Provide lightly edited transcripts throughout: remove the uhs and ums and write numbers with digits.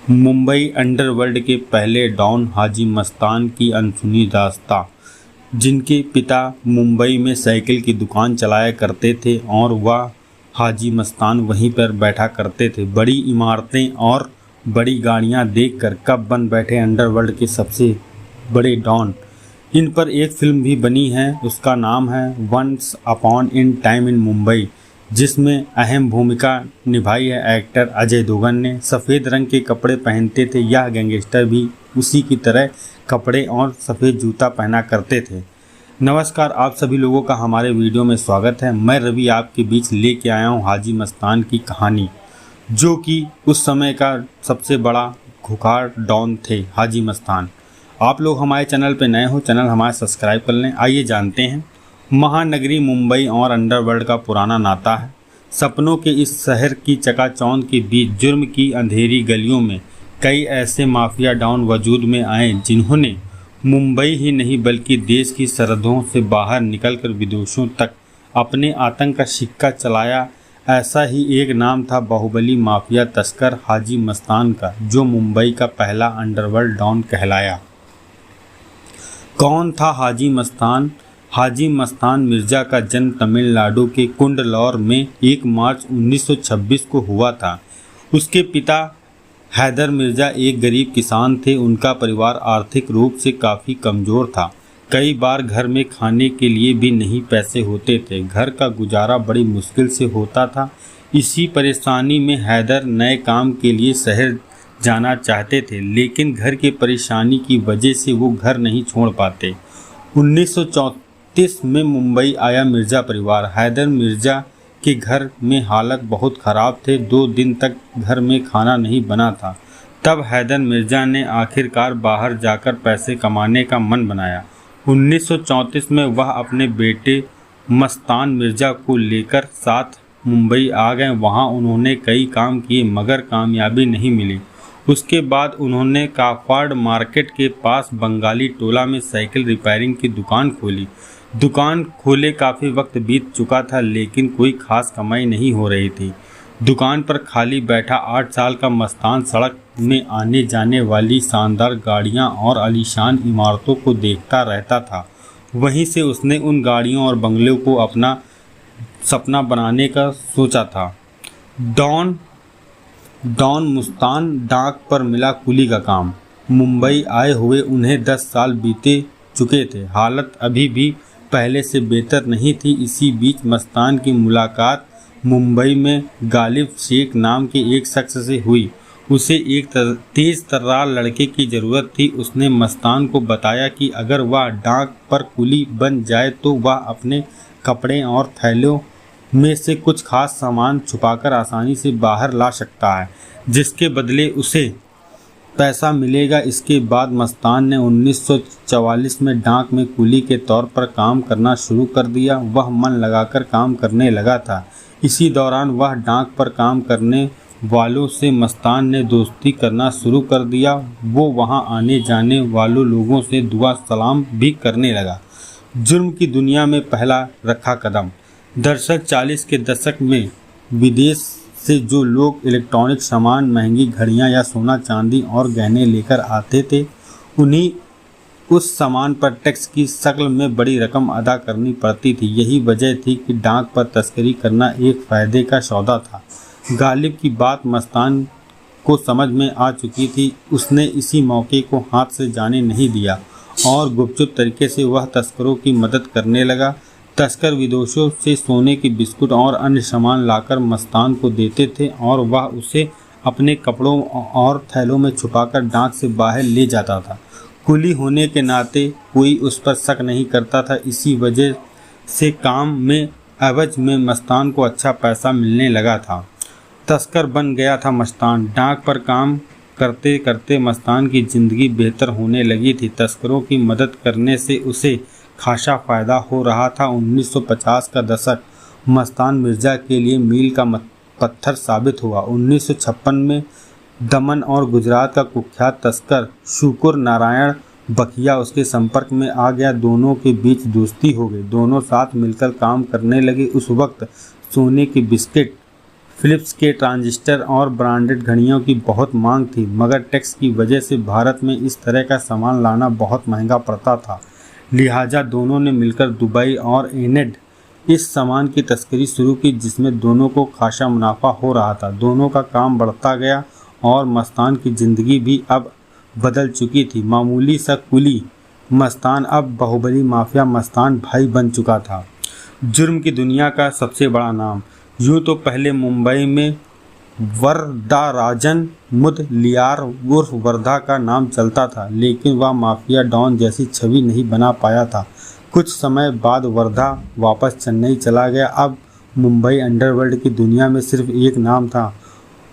Mumbai underworld के पहले don Haji Mastan की अनसुनी दास्तां, जिनके पिता मुंबई में साइकिल की दुकान चलाया करते थे और वह हाजी मस्तान वहीं पर बैठा करते थे। बड़ी इमारतें और बड़ी गाड़ियां देखकर कब बन बैठे अंडरवर्ल्ड के सबसे बड़े डॉन। इन पर एक फिल्म भी बनी है, उसका नाम है once upon in time in Mumbai, जिसमें अहम भूमिका निभाई है एक्टर अजय देवगन ने। सफ़ेद रंग के कपड़े पहनते थे, यह गैंगस्टर भी उसी की तरह कपड़े और सफ़ेद जूता पहना करते थे। नमस्कार, आप सभी लोगों का हमारे वीडियो में स्वागत है। मैं रवि आपके बीच लेके आया हूँ हाजी मस्तान की कहानी, जो कि उस समय का सबसे बड़ा खुखार डॉन थे हाजी मस्तान। आप लोग हमारे चैनल पर नए हो, चैनल हमारा सब्सक्राइब कर लें। आइए जानते हैं। महानगरी मुंबई और अंडरवर्ल्ड का पुराना नाता है। सपनों के इस शहर की चकाचौंध के बीच जुर्म की अंधेरी गलियों में कई ऐसे माफिया डॉन वजूद में आए, जिन्होंने मुंबई ही नहीं बल्कि देश की सरहदों से बाहर निकलकर विदेशों तक अपने आतंक का सिक्का चलाया। ऐसा ही एक नाम था बाहुबली माफिया तस्कर हाजी मस्तान का, जो मुंबई का पहला अंडरवर्ल्ड डॉन कहलाया। कौन था हाजी मस्तान? हाजी मस्तान मिर्जा का जन्म तमिलनाडु के कुंडलौर में 1 मार्च 1926 को हुआ था। उसके पिता हैदर मिर्जा एक गरीब किसान थे। उनका परिवार आर्थिक रूप से काफ़ी कमज़ोर था। कई बार घर में खाने के लिए भी नहीं पैसे होते थे। घर का गुजारा बड़ी मुश्किल से होता था। इसी परेशानी में हैदर नए काम के लिए शहर जाना चाहते थे, लेकिन घर की परेशानी की वजह से वो घर नहीं छोड़ पाते। 1934 में मुंबई आया मिर्जा परिवार। हैदर मिर्जा के घर में हालत बहुत ख़राब थे। 2 दिन तक घर में खाना नहीं बना था। तब हैदर मिर्जा ने आखिरकार बाहर जाकर पैसे कमाने का मन बनाया। 1934 में वह अपने बेटे मस्तान मिर्जा को लेकर साथ मुंबई आ गए। वहां उन्होंने कई काम किए, मगर कामयाबी नहीं मिली। उसके बाद उन्होंने काफाड मार्केट के पास बंगाली टोला में साइकिल रिपेयरिंग की दुकान खोली। दुकान खोले काफ़ी वक्त बीत चुका था, लेकिन कोई खास कमाई नहीं हो रही थी। दुकान पर खाली बैठा 8 साल का मस्तान सड़क में आने जाने वाली शानदार गाड़ियां और आलीशान इमारतों को देखता रहता था। वहीं से उसने उन गाड़ियों और बंगलों को अपना सपना बनाने का सोचा था। डॉन मस्तान डाक पर मिला कुली का काम। मुंबई आए हुए उन्हें 10 साल बीते चुके थे। हालत अभी भी पहले से बेहतर नहीं थी। इसी बीच मस्तान की मुलाकात मुंबई में गालिब शेख नाम के एक शख्स से हुई। उसे एक तेज तर्रार लड़के की ज़रूरत थी। उसने मस्तान को बताया कि अगर वह डाक पर कुली बन जाए तो वह अपने कपड़े और थैलों में से कुछ खास सामान छुपाकर आसानी से बाहर ला सकता है, जिसके बदले उसे पैसा मिलेगा। इसके बाद मस्तान ने 1944 में डाक में कुली के तौर पर काम करना शुरू कर दिया। वह मन लगाकर काम करने लगा था। इसी दौरान वह डाक पर काम करने वालों से मस्तान ने दोस्ती करना शुरू कर दिया। वो वहां आने जाने वालों लोगों से दुआ सलाम भी करने लगा। जुर्म की दुनिया में पहला रखा कदम। दरअसल 40 के दशक में विदेश से जो लोग इलेक्ट्रॉनिक सामान, महंगी घड़ियां या सोना चांदी और गहने लेकर आते थे, उन्हीं उस सामान पर टैक्स की शक्ल में बड़ी रकम अदा करनी पड़ती थी। यही वजह थी कि डाक पर तस्करी करना एक फ़ायदे का सौदा था। गालिब की बात मस्तान को समझ में आ चुकी थी। उसने इसी मौके को हाथ से जाने नहीं दिया और गुपचुप तरीके से वह तस्करों की मदद करने लगा। तस्कर विदेशों से सोने के बिस्कुट और अन्य सामान लाकर मस्तान को देते थे और वह उसे अपने कपड़ों और थैलों में छुपाकर डाक से बाहर ले जाता था। कुली होने के नाते कोई उस पर शक नहीं करता था। इसी वजह से काम में एवज में मस्तान को अच्छा पैसा मिलने लगा था। तस्कर बन गया था मस्तान। डाक पर काम करते करते मस्तान की ज़िंदगी बेहतर होने लगी थी। तस्करों की मदद करने से उसे खासा फ़ायदा हो रहा था। 1950 का दशक मस्तान मिर्जा के लिए मील का पत्थर साबित हुआ। 1956 में दमन और गुजरात का कुख्यात तस्कर शुकुर नारायण बखिया उसके संपर्क में आ गया। दोनों के बीच दोस्ती हो गई। दोनों साथ मिलकर काम करने लगे। उस वक्त सोने के बिस्किट फिलिप्स के ट्रांजिस्टर और ब्रांडेड घड़ियों की बहुत मांग थी, मगर टैक्स की वजह से भारत में इस तरह का सामान लाना बहुत महंगा पड़ता था। लिहाजा दोनों ने मिलकर दुबई और एनेड इस सामान की तस्करी शुरू की, जिसमें दोनों को खासा मुनाफा हो रहा था। दोनों का काम बढ़ता गया और मस्तान की ज़िंदगी भी अब बदल चुकी थी। मामूली सा कुली मस्तान अब बाहुबली माफिया मस्तान भाई बन चुका था, जुर्म की दुनिया का सबसे बड़ा नाम। यूँ तो पहले मुंबई में वरदाराजन मुदलियार उर्फ वर्धा का नाम चलता था, लेकिन वह माफिया डॉन जैसी छवि नहीं बना पाया था। कुछ समय बाद वर्धा वापस चेन्नई चला गया। अब मुंबई अंडरवर्ल्ड की दुनिया में सिर्फ एक नाम था,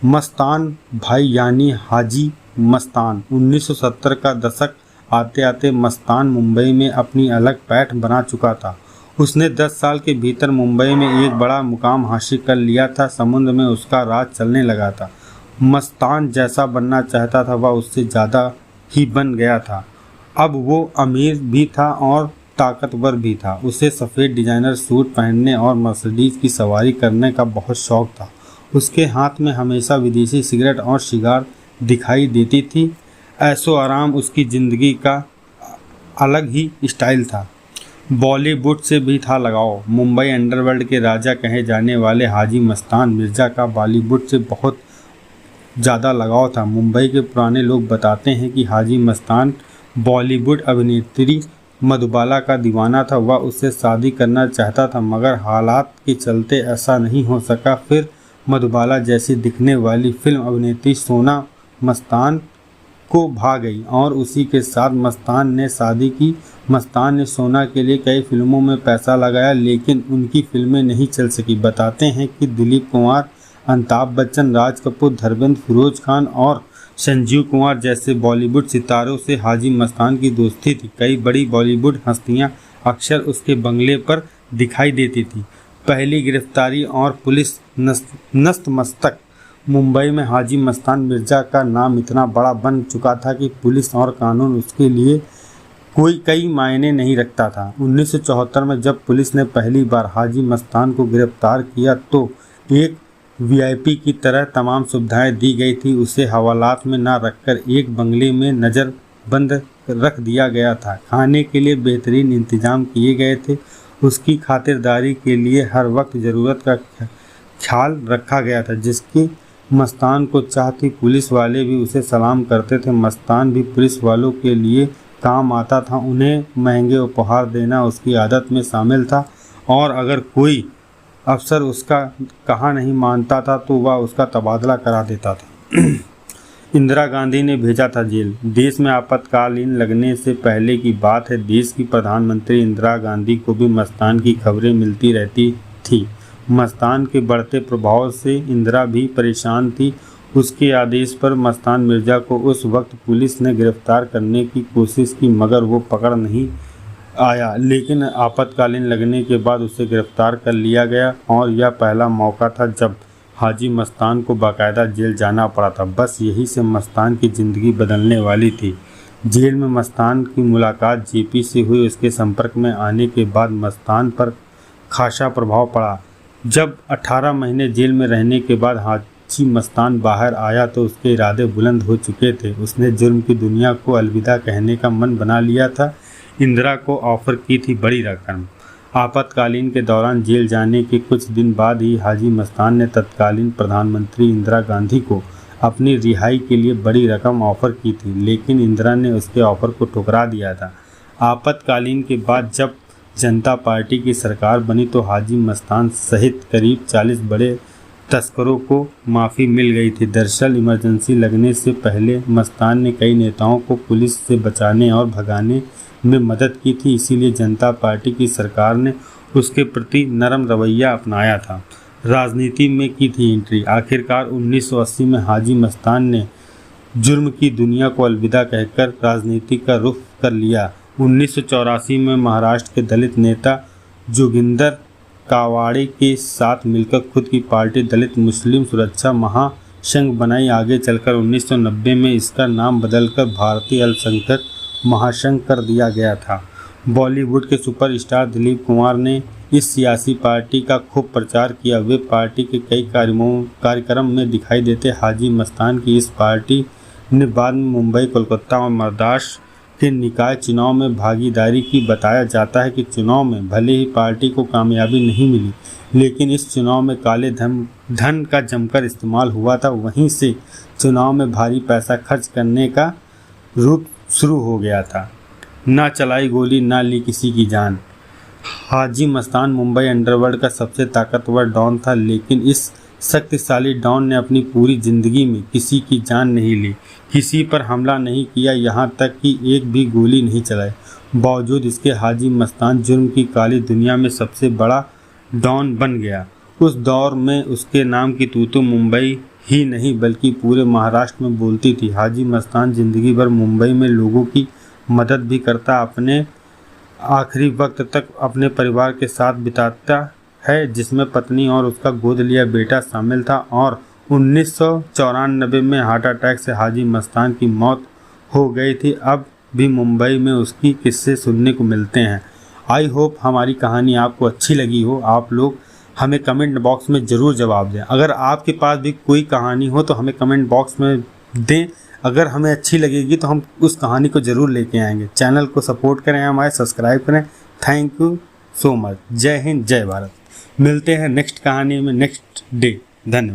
मस्तान भाई यानी हाजी मस्तान। 1970 का दशक आते आते मस्तान मुंबई में अपनी अलग पैठ बना चुका था। उसने 10 साल के भीतर मुंबई में एक बड़ा मुकाम हासिल कर लिया था। समुद्र में उसका राज चलने लगा था। मस्तान जैसा बनना चाहता था वह उससे ज़्यादा ही बन गया था। अब वो अमीर भी था और ताकतवर भी था। उसे सफ़ेद डिजाइनर सूट पहनने और मर्सिडीज़ की सवारी करने का बहुत शौक था। उसके हाथ में हमेशा विदेशी सिगरेट और सिगार दिखाई देती थी। ऐशो आराम उसकी ज़िंदगी का अलग ही स्टाइल था। बॉलीवुड से भी था लगाव। मुंबई अंडरवर्ल्ड के राजा कहे जाने वाले हाजी मस्तान मिर्ज़ा का बॉलीवुड से बहुत ज़्यादा लगाव था। मुंबई के पुराने लोग बताते हैं कि हाजी मस्तान बॉलीवुड अभिनेत्री मधुबाला का दीवाना था। वह उससे शादी करना चाहता था, मगर हालात के चलते ऐसा नहीं हो सका। फिर मधुबाला जैसी दिखने वाली फिल्म अभिनेत्री सोना मस्तान को भा गई और उसी के साथ मस्तान ने शादी की। मस्तान ने सोना के लिए कई फिल्मों में पैसा लगाया, लेकिन उनकी फिल्में नहीं चल सकी। बताते हैं कि दिलीप कुमार, अमिताभ बच्चन, राज कपूर, धर्मेंद्र, फिरोज खान और संजीव कुमार जैसे बॉलीवुड सितारों से हाजी मस्तान की दोस्ती थी। कई बड़ी बॉलीवुड हस्तियां अक्सर उसके बंगले पर दिखाई देती थी। पहली गिरफ्तारी और पुलिस नतमस्तक। मुंबई में हाजी मस्तान मिर्ज़ा का नाम इतना बड़ा बन चुका था कि पुलिस और कानून उसके लिए कई मायने नहीं रखता था। 1974 में जब पुलिस ने पहली बार हाजी मस्तान को गिरफ्तार किया तो एक वीआईपी की तरह तमाम सुविधाएं दी गई थी। उसे हवालात में न रखकर एक बंगले में नज़रबंद रख दिया गया था। खाने के लिए बेहतरीन इंतजाम किए गए थे। उसकी खातिरदारी के लिए हर वक्त ज़रूरत का ख्याल रखा गया था, जिसकी मस्तान को चाह थी। पुलिस वाले भी उसे सलाम करते थे। मस्तान भी पुलिस वालों के लिए काम आता था। उन्हें महंगे उपहार देना उसकी आदत में शामिल था और अगर कोई अफसर उसका कहा नहीं मानता था तो वह उसका तबादला करा देता था। इंदिरा गांधी ने भेजा था जेल। देश में आपातकालीन लगने से पहले की बात है। देश की प्रधानमंत्री इंदिरा गांधी को भी मस्तान की खबरें मिलती रहती थी। मस्तान के बढ़ते प्रभाव से इंदिरा भी परेशान थी। उसके आदेश पर मस्तान मिर्ज़ा को उस वक्त पुलिस ने गिरफ्तार करने की कोशिश की, मगर वो पकड़ नहीं आया। लेकिन आपातकालीन लगने के बाद उसे गिरफ्तार कर लिया गया और यह पहला मौका था जब हाजी मस्तान को बाकायदा जेल जाना पड़ा था। बस यही से मस्तान की ज़िंदगी बदलने वाली थी। जेल में मस्तान की मुलाकात जेपी से हुई। उसके संपर्क में आने के बाद मस्तान पर खासा प्रभाव पड़ा। जब 18 महीने जेल में रहने के बाद हाजी मस्तान बाहर आया तो उसके इरादे बुलंद हो चुके थे। उसने जुर्म की दुनिया को अलविदा कहने का मन बना लिया था। इंदिरा को ऑफर की थी बड़ी रकम। आपातकालीन के दौरान जेल जाने के कुछ दिन बाद ही हाजी मस्तान ने तत्कालीन प्रधानमंत्री इंदिरा गांधी को अपनी रिहाई के लिए बड़ी रकम ऑफर की थी, लेकिन इंदिरा ने उसके ऑफर को ठुकरा दिया था। आपातकालीन के बाद जब जनता पार्टी की सरकार बनी तो हाजी मस्तान सहित करीब 40 बड़े तस्करों को माफ़ी मिल गई थी। दरअसल इमरजेंसी लगने से पहले मस्तान ने कई नेताओं को पुलिस से बचाने और भगाने में मदद की थी, इसीलिए जनता पार्टी की सरकार ने उसके प्रति नरम रवैया अपनाया था। राजनीति में की थी एंट्री। आखिरकार 1980 में हाजी मस्तान ने जुर्म की दुनिया को अलविदा कहकर राजनीति का रुख कर लिया। 1984 में महाराष्ट्र के दलित नेता जोगिंदर कावाड़े के साथ मिलकर खुद की पार्टी दलित मुस्लिम सुरक्षा महासंघ बनाई। आगे चलकर 1990 में इसका नाम बदलकर भारतीय अल्पसंख्यक महासंघ कर दिया गया था। बॉलीवुड के सुपरस्टार दिलीप कुमार ने इस सियासी पार्टी का खूब प्रचार किया। वे पार्टी के कई कार्यक्रम में दिखाई देते। हाजी मस्तान की इस पार्टी ने बाद में मुंबई, कोलकाता और मद्रास के निकाय चुनाव में भागीदारी की। बताया जाता है कि चुनाव में भले ही पार्टी को कामयाबी नहीं मिली, लेकिन इस चुनाव में काले धन का जमकर इस्तेमाल हुआ था। वहीं से चुनाव में भारी पैसा खर्च करने का रूप शुरू हो गया था। ना चलाई गोली, ना ली किसी की जान। हाजी मस्तान मुंबई अंडरवर्ल्ड का सबसे ताकतवर डॉन था, लेकिन इस शक्तिशाली डॉन ने अपनी पूरी जिंदगी में किसी की जान नहीं ली, किसी पर हमला नहीं किया, यहाँ तक कि एक भी गोली नहीं चलाई। बावजूद इसके हाजी मस्तान जुर्म की काली दुनिया में सबसे बड़ा डॉन बन गया। उस दौर में उसके नाम की तू मुंबई ही नहीं बल्कि पूरे महाराष्ट्र में बोलती थी। हाजी मस्तान जिंदगी भर मुंबई में लोगों की मदद भी करता, अपने आखिरी वक्त तक अपने परिवार के साथ बिताता है, जिसमें पत्नी और उसका गोद लिया बेटा शामिल था। और 1994 में हार्ट अटैक से हाजी मस्तान की मौत हो गई थी। अब भी मुंबई में उसकी किस्से सुनने को मिलते हैं। आई होप हमारी कहानी आपको अच्छी लगी हो। आप लोग हमें कमेंट बॉक्स में ज़रूर जवाब दें। अगर आपके पास भी कोई कहानी हो तो हमें कमेंट बॉक्स में दें। अगर हमें अच्छी लगेगी तो हम उस कहानी को ज़रूर लेके आएंगे। चैनल को सपोर्ट करें, हमारे सब्सक्राइब करें। Thank you so much. जय हिंद, जय भारत। मिलते हैं नेक्स्ट कहानी में नेक्स्ट डे। धन्यवाद।